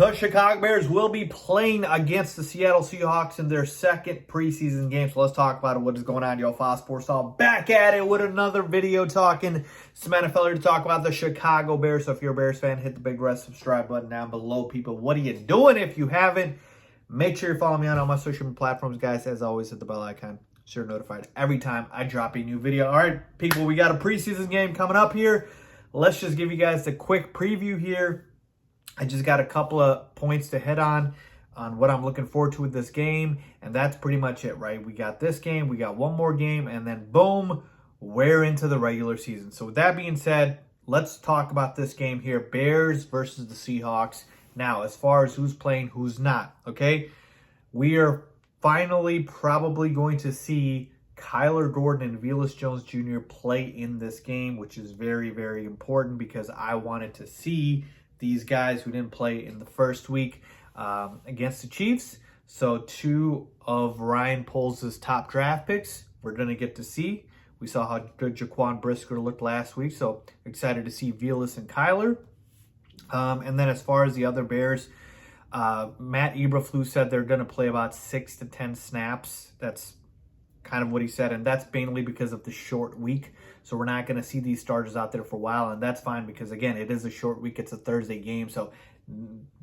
The Chicago Bears will be playing against the Seattle Seahawks in their second preseason game. So let's talk about it. What is going on, y'all? Faiz Sports all back at it with another video talking some NFL here to talk about the Chicago Bears. So if you're a Bears fan, hit the big red subscribe button down below, people. What are you doing if you haven't? Make sure you follow me on all my social media platforms, guys. As always, hit the bell icon so you're notified every time I drop a new video. All right, people, we got a preseason game coming up here. Let's just give you guys a quick preview here. I just got a couple of points to hit on what I'm looking forward to with this game, and that's pretty much it, right? We got this game, we got one more game, and then boom, we're into the regular season. So with that being said, let's talk about this game here, Bears versus the Seahawks. Now, as far as who's playing, who's not, okay? We are finally probably going to see Kyler Gordon and Velus Jones Jr. play in this game, which is very, very important because I wanted to see these guys who didn't play in the first week against the Chiefs. So two of Ryan Poles' top draft picks we're going to get to see. We saw how good Jaquan Brisker looked last week, so excited to see Velus and Kyler. And then as far as the other Bears, Matt Eberflus said they're going to play about 6 to 10 snaps. That's kind of what he said, and that's mainly because of the short week. So we're not going to see these starters out there for a while, and that's fine because, again, it is a short week. It's a Thursday game, so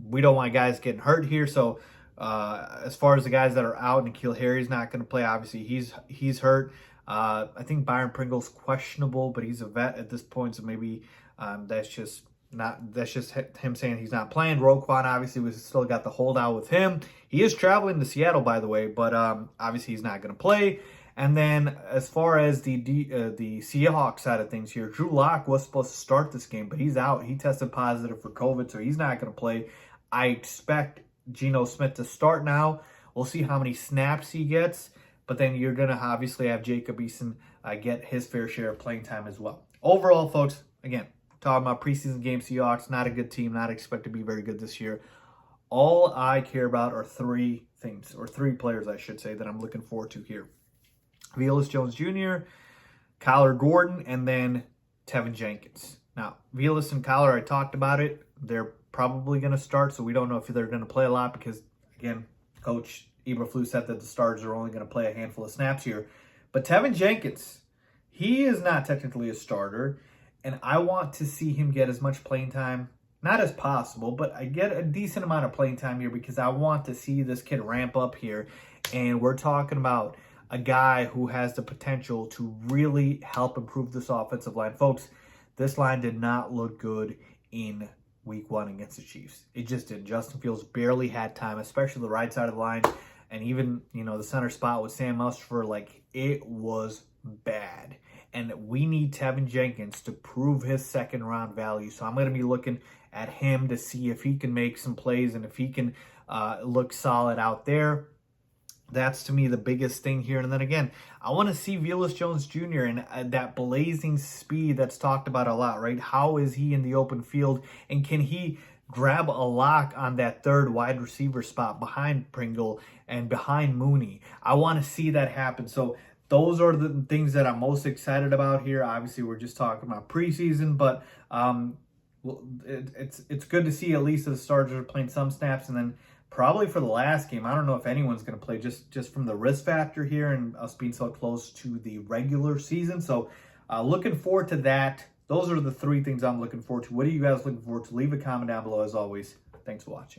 we don't want guys getting hurt here. So as far as the guys that are out, N'Keal Harry's not going to play. Obviously, he's hurt. I think Byron Pringle's questionable, but he's a vet at this point, so maybe that's just him saying he's not playing. Roquan, obviously, we still got the holdout with him. He is traveling to Seattle, by the way, but obviously he's not going to play. And then as far as the Seahawks side of things here, Drew Lock was supposed to start this game, but he's out. He tested positive for COVID, so he's not going to play. I expect Geno Smith to start now. We'll see how many snaps he gets, but then you're going to obviously have Jacob Eason get his fair share of playing time as well. Overall, folks, again, talking about preseason game, Seahawks, not a good team, not expect to be very good this year. All I care about are three things, or three players, I should say, that I'm looking forward to here. Velus Jones Jr., Kyler Gordon, and then Tevin Jenkins. Now, Velus and Kyler, I talked about it. They're probably going to start, so we don't know if they're going to play a lot because, again, Coach Eberflus said that the starters are only going to play a handful of snaps here. But Tevin Jenkins, he is not technically a starter, and I want to see him get as much playing time, not as possible, but I get a decent amount of playing time here because I want to see this kid ramp up here. And we're talking about a guy who has the potential to really help improve this offensive line. Folks, this line did not look good in week 1 against the Chiefs. It just did. Justin Fields barely had time, especially the right side of the line. And even, the center spot with Sam Mustipher, it was bad. And we need Tevin Jenkins to prove his second-round value. So I'm going to be looking at him to see if he can make some plays and if he can look solid out there. That's, to me, the biggest thing here. And then, again, I want to see Velus Jones Jr. and that blazing speed that's talked about a lot, right? How is he in the open field? And can he grab a lock on that third wide receiver spot behind Pringle and behind Mooney? I want to see that happen. So those are the things that I'm most excited about here. Obviously, we're just talking about preseason, but it's good to see at least the starters are playing some snaps. And then probably for the last game, I don't know if anyone's going to play just from the risk factor here and us being so close to the regular season. So looking forward to that. Those are the three things I'm looking forward to. What are you guys looking forward to? Leave a comment down below as always. Thanks for watching.